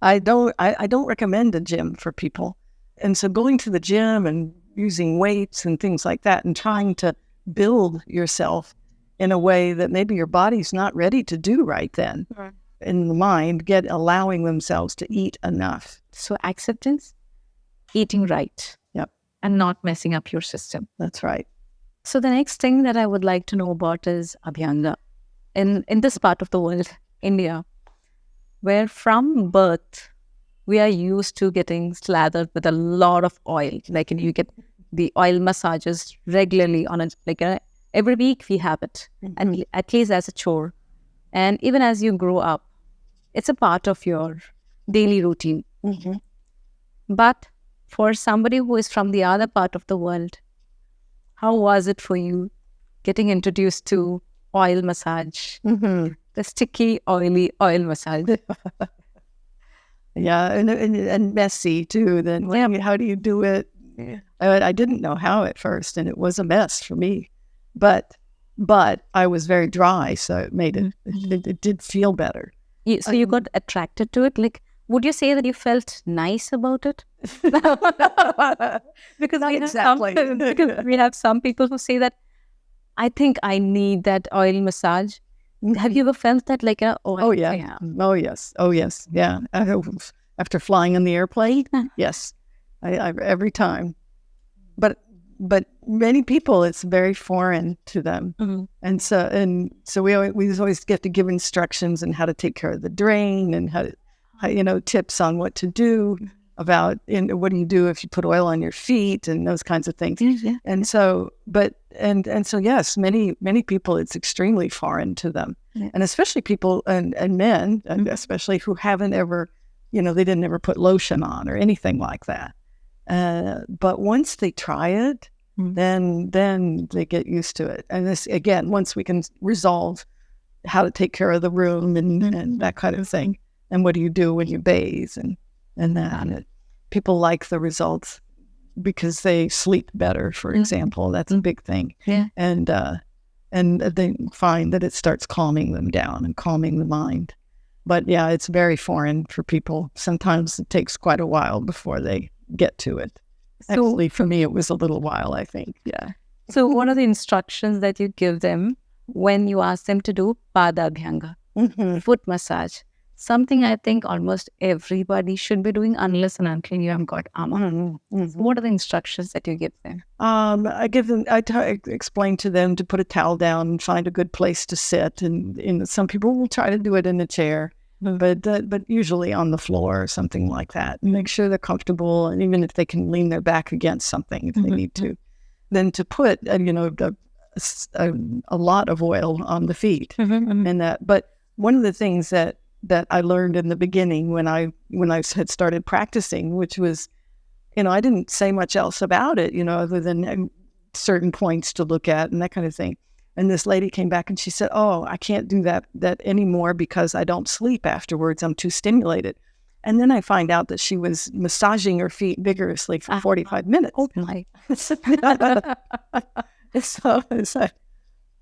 I don't recommend a gym for people. And so going to the gym and using weights and things like that and trying to build yourself in a way that maybe your body's not ready to do right then. Right. In the mind, allowing themselves to eat enough. So acceptance, eating right. Yep. And not messing up your system. That's right. So the next thing that I would like to know about is Abhyanga. In this part of the world, India, where from birth, we are used to getting slathered with a lot of oil. Like you get the oil massages regularly every week we have it, and at least as a chore. And even as you grow up, it's a part of your daily routine. Mm-hmm. But for somebody who is from the other part of the world, how was it for you getting introduced to oil massage? Mm-hmm. The sticky, oily oil massage. Yeah, and messy too. Then how do you do it? Yeah. I didn't know how at first, and it was a mess for me. But I was very dry, so it made it did feel better. So you got attracted to it? Like, would you say that you felt nice about it? Because we have some people who say that, I think I need that oil massage. Have you ever felt that Oh yes. Yeah. After flying on the airplane, yes. I every time. But many people, it's very foreign to them. Mm-hmm. And so we always get to give instructions on how to take care of the drain and how tips on what to do about what do you do if you put oil on your feet and those kinds of things. Yeah. And so, so yes, many people, it's extremely foreign to them. Yeah. And especially people and men, mm-hmm. especially who haven't ever, they didn't ever put lotion on or anything like that. But once they try it, mm-hmm. then they get used to it. And this, again, once we can resolve how to take care of the room and that kind of thing. And what do you do when you bathe and that. People like the results because they sleep better, for example. That's a big thing. Yeah. And they find that it starts calming them down and calming the mind. But yeah, it's very foreign for people. Sometimes it takes quite a while before they get to it. Actually, for me, it was a little while, I think. Yeah. So what are the instructions that you give them when you ask them to do Pada Abhyanga, foot massage? Something I think almost everybody should be doing unless and until you have got ama. Mm-hmm. So what are the instructions that you give them? I explain to them to put a towel down and find a good place to sit. And some people will try to do it in a chair, but usually on the floor or something like that. And make sure they're comfortable, and even if they can lean their back against something if they need to. Then to put a lot of oil on the feet and that. But one of the things that I learned in the beginning when I had started practicing, which was, I didn't say much else about it, other than certain points to look at and that kind of thing. And this lady came back and she said, "Oh, I can't do that anymore because I don't sleep afterwards. I'm too stimulated." And then I find out that she was massaging her feet vigorously for 45 minutes. Oh my! So it's like,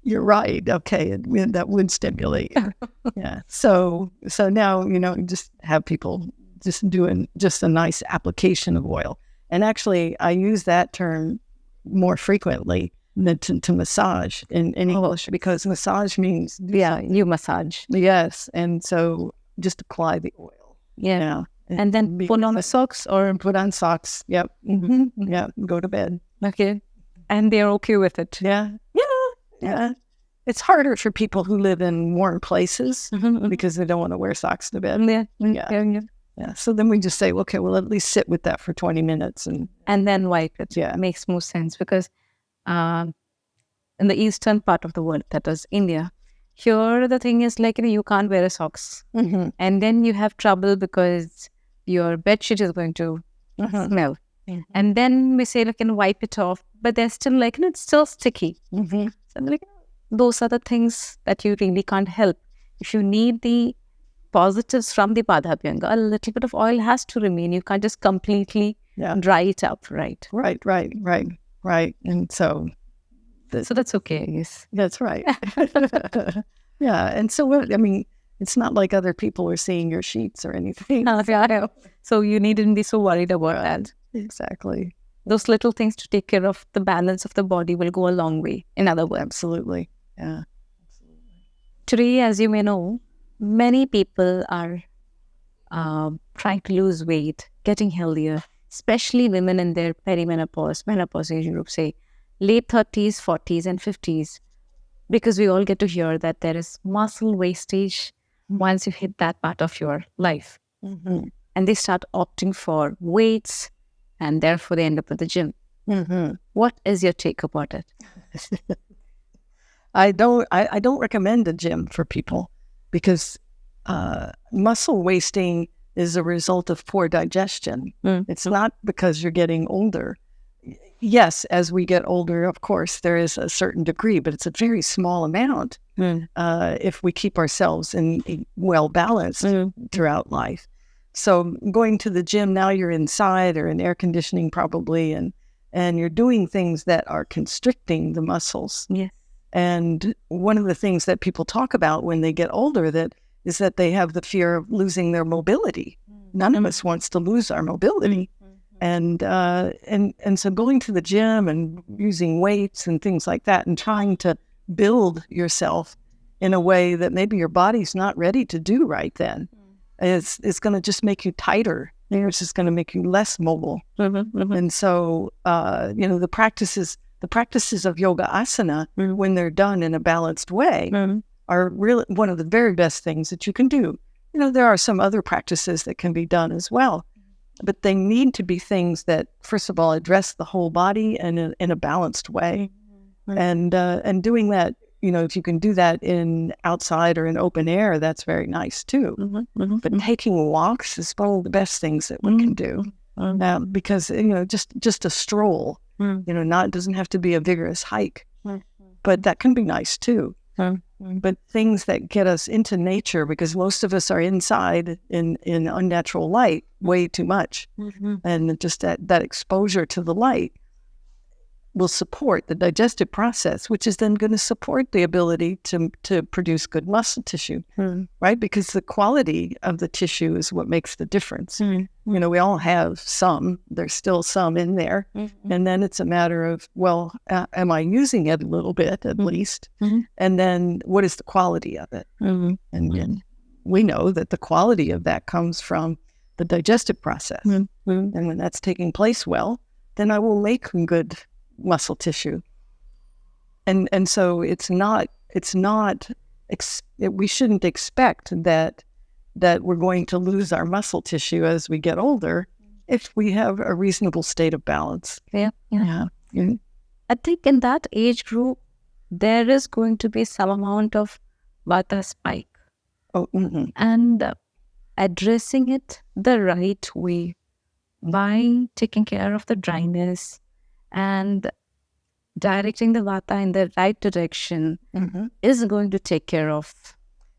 you're right. Okay, that would stimulate. Yeah. So now just have people just doing just a nice application of oil. And actually, I use that term more frequently than to massage in English, because massage means you massage. Yes, and so just apply the oil. Yeah. And then put on socks or put on socks. Yep. Mm-hmm. Yeah. Go to bed. Okay. And they're okay with it. Yeah. Yeah. It's harder for people who live in warm places because they don't want to wear socks to bed. Yeah. So then we just say, okay, well, at least sit with that for 20 minutes. And then wipe it. Yeah. It makes more sense because in the eastern part of the world, that is India, here the thing is you can't wear socks. Mm-hmm. And then you have trouble because your bedsheet is going to smell. Mm-hmm. And then we say, wipe it off. But they're still it's still sticky. Mm-hmm. So those are the things that you really can't help. If you need the positives from the Pada Abhyanga, a little bit of oil has to remain. You can't just completely dry it up, right? Right. And so that's okay, yes. That's right. Yeah. And so, It's not like other people are seeing your sheets or anything. So you needn't be so worried about that. Exactly. Those little things to take care of the balance of the body will go a long way, in other words. Absolutely. Yeah. Today, as you may know, many people are trying to lose weight, getting healthier, especially women in their menopause age group, say late 30s, 40s, and 50s, because we all get to hear that there is muscle wastage once you hit that part of your life. Mm-hmm. And they start opting for weights, and therefore they end up at the gym. Mm-hmm. What is your take about it? I don't recommend a gym for people because muscle wasting is a result of poor digestion. It's not because you're getting older. Yes, as we get older, of course, there is a certain degree, but it's a very small amount if we keep ourselves in well balanced throughout life. So going to the gym, now you're inside or in air conditioning probably, and you're doing things that are constricting the muscles. Yes. And one of the things that people talk about when they get older is that they have the fear of losing their mobility. None of us wants to lose our mobility. And so going to the gym and using weights and things like that and trying to build yourself in a way that maybe your body's not ready to do right then is going to just make you tighter. It's just going to make you less mobile. And so, the practices of yoga asana, when they're done in a balanced way, are really one of the very best things that you can do. There are some other practices that can be done as well, but they need to be things that, first of all, address the whole body and in a balanced way. And doing that, if you can do that in outside or in open air, that's very nice too. But taking walks is one of the best things that we can do. Because just a stroll, it doesn't have to be a vigorous hike, but that can be nice too. But things that get us into nature, because most of us are inside in unnatural light way too much, and just that exposure to the light will support the digestive process, which is then going to support the ability to produce good muscle tissue, right? Because the quality of the tissue is what makes the difference. We all have some. There's still some in there. And then it's a matter of, well, am I using it a little bit at least? And then what is the quality of it? And we know that the quality of that comes from the digestive process. And when that's taking place well, then I will make good muscle tissue. And so we shouldn't expect that we're going to lose our muscle tissue as we get older if we have a reasonable state of balance. Yeah. I think in that age group, there is going to be some amount of Vata spike. And addressing it the right way by taking care of the dryness and directing the Vata in the right direction is going to take care of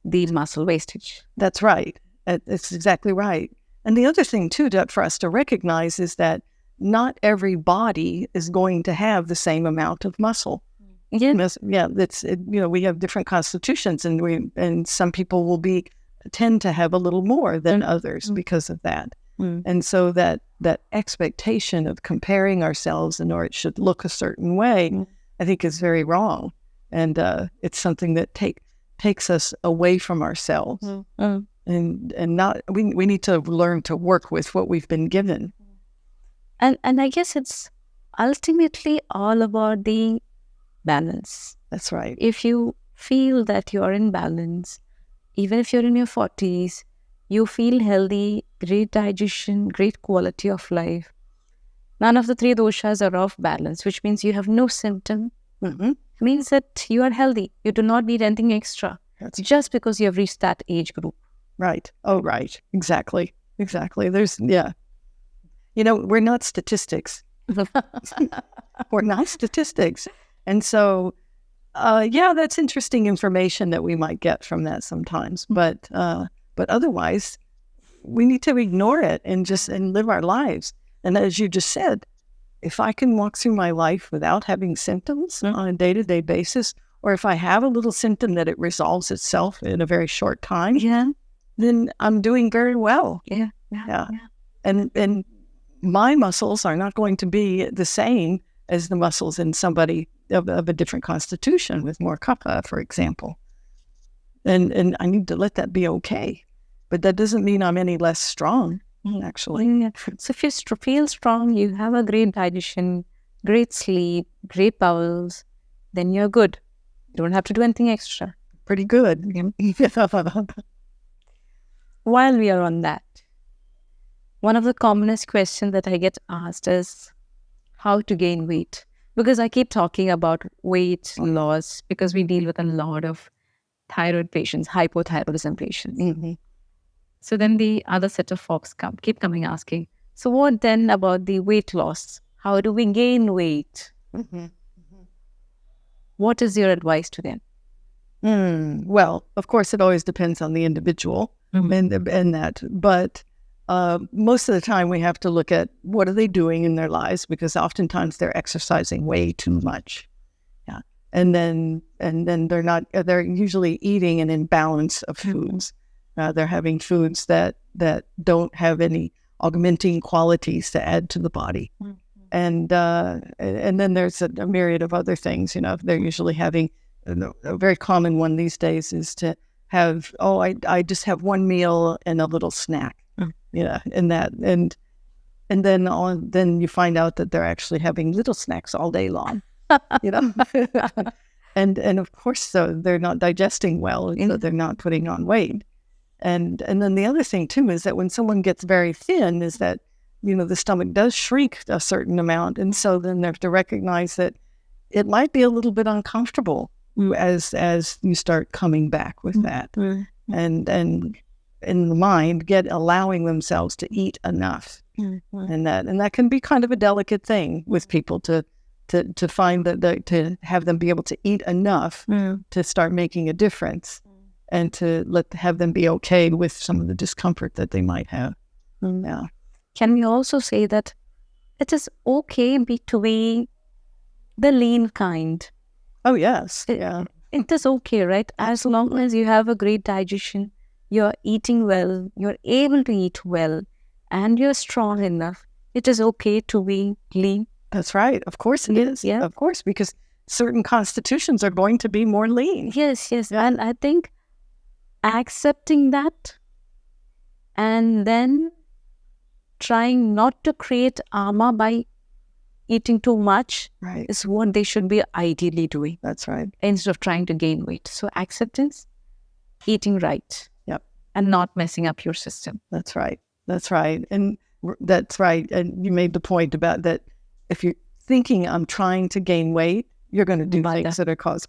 the muscle wastage. That's right. It's exactly right. And the other thing, too, for us to recognize is that not every body is going to have the same amount of muscle. We have different constitutions, and some people will tend to have a little more than others because of that. And so that expectation of comparing ourselves or it should look a certain way, I think is very wrong. And it's something that takes us away from ourselves. And not we need to learn to work with what we've been given. And I guess it's ultimately all about the balance. That's right. If you feel that you're in balance, even if you're in your 40s, you feel healthy, great digestion, great quality of life. None of the three doshas are off balance, which means you have no symptom. It means that you are healthy. You do not need anything extra. Just because you have reached that age group. Right. Oh, right. Exactly. There's, we're not statistics. We're not statistics. And so, that's interesting information that we might get from that sometimes. But otherwise, we need to ignore it and live our lives. And as you just said, if I can walk through my life without having symptoms on a day-to-day basis, or if I have a little symptom that it resolves itself in a very short time, then I'm doing very well. Yeah. And my muscles are not going to be the same as the muscles in somebody of a different constitution with more kapha, for example. And I need to let that be okay. But that doesn't mean I'm any less strong, actually. Yeah. So if you feel strong, you have a great digestion, great sleep, great bowels, then you're good. You don't have to do anything extra. Pretty good. While we are on that, one of the commonest questions that I get asked is how to gain weight. Because I keep talking about weight loss because we deal with a lot of thyroid patients, hypothyroidism patients. So then the other set of folks keep coming asking, so what then about the weight loss? How do we gain weight? What is your advice to them? Well, of course, it always depends on the individual and that. But most of the time, we have to look at what are they doing in their lives, because oftentimes they're exercising way too much. Yeah, and then they're usually eating an imbalance of foods. They're having foods that don't have any augmenting qualities to add to the body. And then there's a myriad of other things. They're usually having a very common one these days is to have, I just have one meal and a little snack. And then you find out that they're actually having little snacks all day long. and of course, so they're not digesting well, so they're not putting on weight. And then the other thing too is that when someone gets very thin, is that the stomach does shrink a certain amount, and so then they have to recognize that it might be a little bit uncomfortable as you start coming back with that, and in the mind allowing themselves to eat enough, and that can be kind of a delicate thing with people to find that to have them be able to eat enough to start making a difference, and to have them be okay with some of the discomfort that they might have. Yeah. Can we also say that it is okay to be the lean kind? Oh, yes. It is okay, right? As long as you have a great digestion, you're eating well, you're able to eat well, and you're strong enough, it is okay to be lean. That's right. Of course it is. Yeah. Of course, because certain constitutions are going to be more lean. Yes. Yeah. And I think accepting that and then trying not to create armor by eating too much is what they should be ideally doing. That's right. Instead of trying to gain weight. So acceptance, eating right. Yep. And not messing up your system. That's right. And that's right. And you made the point about that if you're thinking I'm trying to gain weight, you're going to do things that are cause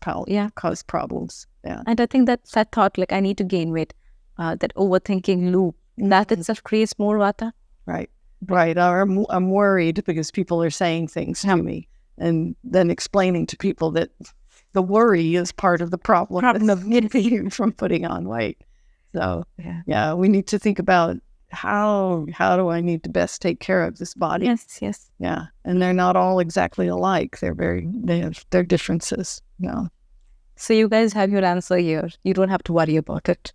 problems. Yeah. And I think that thought, like I need to gain weight, that overthinking loop, that itself creates more vata. Right. I'm worried because people are saying things to me, and then explaining to people that the worry is part of the problem of getting you from putting on weight. So we need to think about how do I need to best take care of this body? Yes. Yeah, and they're not all exactly alike. They have their differences. Yeah. So you guys have your answer here. You don't have to worry about it.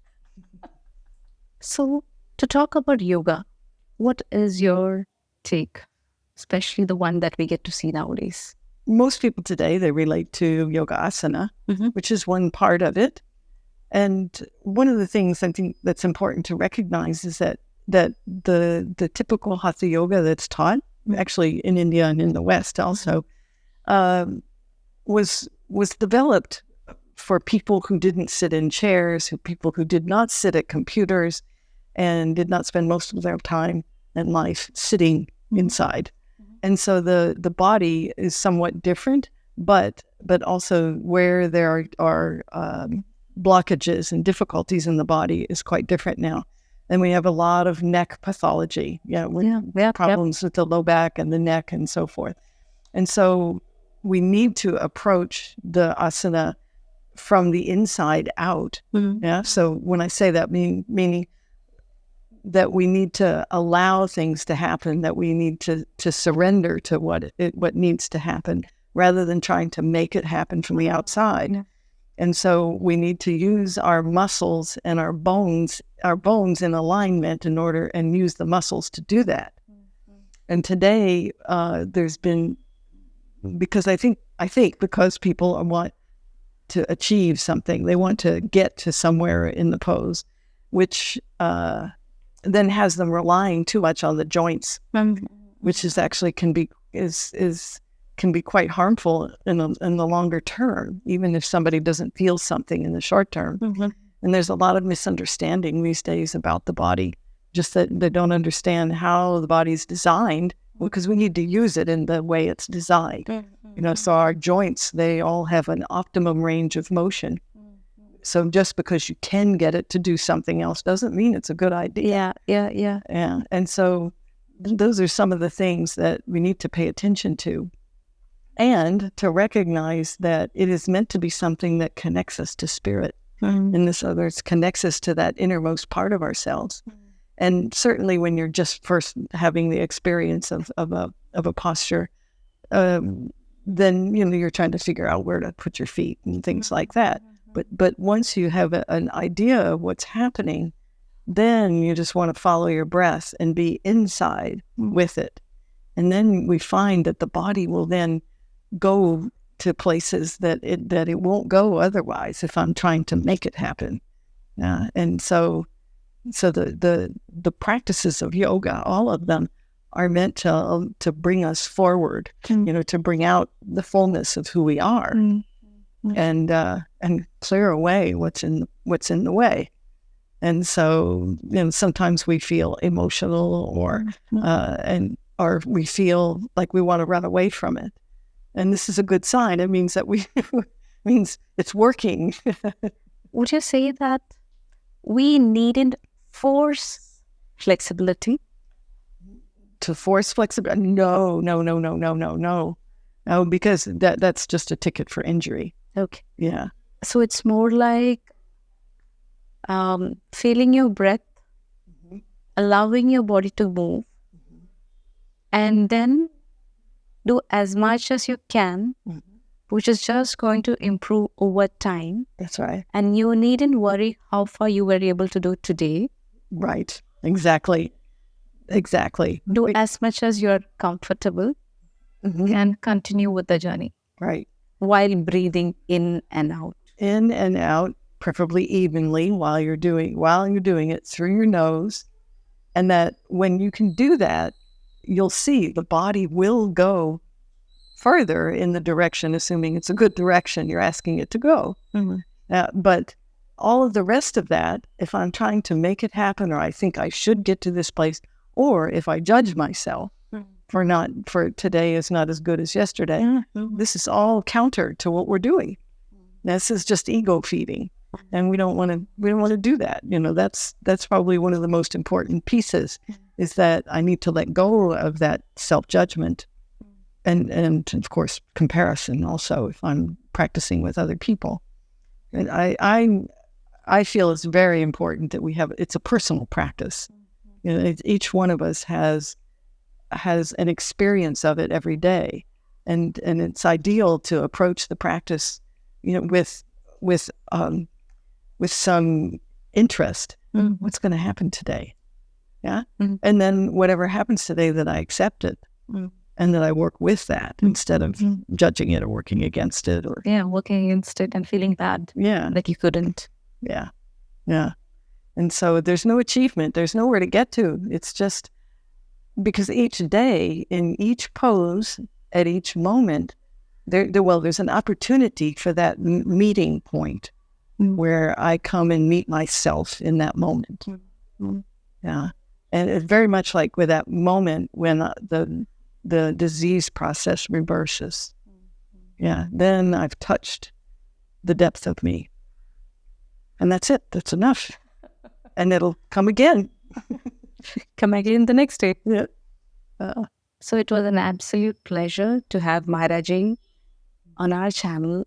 So to talk about yoga, what is your take, especially the one that we get to see nowadays? Most people today, they relate to yoga asana, which is one part of it. And one of the things I think that's important to recognize is that the typical hatha yoga that's taught, actually in India and in the West also, was developed for people who didn't sit in chairs, people who did not sit at computers, and did not spend most of their time in life sitting inside. And so the body is somewhat different, but also where there are blockages and difficulties in the body is quite different now. And we have a lot of neck pathology, problems with the low back and the neck and so forth. And so we need to approach the asana from the inside out. Yeah. So when I say that, meaning that we need to allow things to happen, that we need to surrender to what needs to happen, rather than trying to make it happen from the outside. And so we need to use our muscles and our bones in alignment in order, and use the muscles to do that. And today, there's been, because I think because people want to achieve something, they want to get to somewhere in the pose, which then has them relying too much on the joints, which is actually can be quite harmful in the longer term, even if somebody doesn't feel something in the short term. And there's a lot of misunderstanding these days about the body, just that they don't understand how the body's designed, because we need to use it in the way it's designed. So our joints, they all have an optimum range of motion. So just because you can get it to do something else doesn't mean it's a good idea. Yeah. And so those are some of the things that we need to pay attention to, and to recognize that it is meant to be something that connects us to spirit. In this other, it connects us to that innermost part of ourselves. And certainly when you're just first having the experience of a posture, then you're trying to figure out where to put your feet and things like that. But once you have an idea of what's happening, then you just want to follow your breath and be inside with it. And then we find that the body will then go to places that it won't go otherwise if I'm trying to make it happen. And so the practices of yoga, all of them, are meant to bring us forward, to bring out the fullness of who we are, and clear away what's in the way. And so sometimes we feel emotional, or we feel like we want to run away from it. And this is a good sign. It means that means it's working. Would you say that we needn't force flexibility? To force flexibility? No, because that's just a ticket for injury. Okay. Yeah. So it's more like feeling your breath, allowing your body to move, and then do as much as you can, which is just going to improve over time. That's right. And you needn't worry how far you were able to do today. Right. Exactly. Do as much as you're comfortable and continue with the journey. Right. While breathing in and out. In and out, preferably evenly while you're doing it through your nose. And that when you can do that, you'll see the body will go further in the direction, assuming it's a good direction you're asking it to go. But all of the rest of that, if I'm trying to make it happen, or I think I should get to this place, or if I judge myself for today is not as good as yesterday, this is all counter to what we're doing. This is just ego feeding, and we don't want to do that. That's probably one of the most important pieces, is that I need to let go of that self-judgment, and of course comparison also if I'm practicing with other people. And I feel it's very important that it's a personal practice. Each one of us has an experience of it every day, and it's ideal to approach the practice, with some interest. What's going to happen today? Yeah. And then whatever happens today, that I accept it, and that I work with that instead of judging it or working against it, or working against it and feeling bad. Like you couldn't. Yeah. And so there's no achievement. There's nowhere to get to. It's just because each day, in each pose, at each moment, there's an opportunity for that meeting point where I come and meet myself in that moment. Yeah. And it's very much like with that moment when the disease process reverses. Yeah. Then I've touched the depth of me. And that's it. That's enough. And it'll come again. Come again the next day. Yeah. So it was an absolute pleasure to have Myra Ji on our channel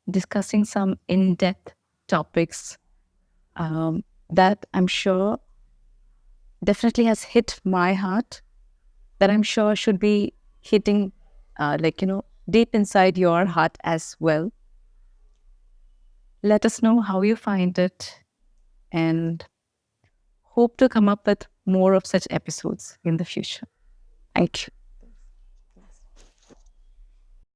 discussing some in-depth topics that I'm sure definitely has hit my heart, that I'm sure should be hitting deep inside your heart as well. Let us know how you find it, and hope to come up with more of such episodes in the future. Thank you.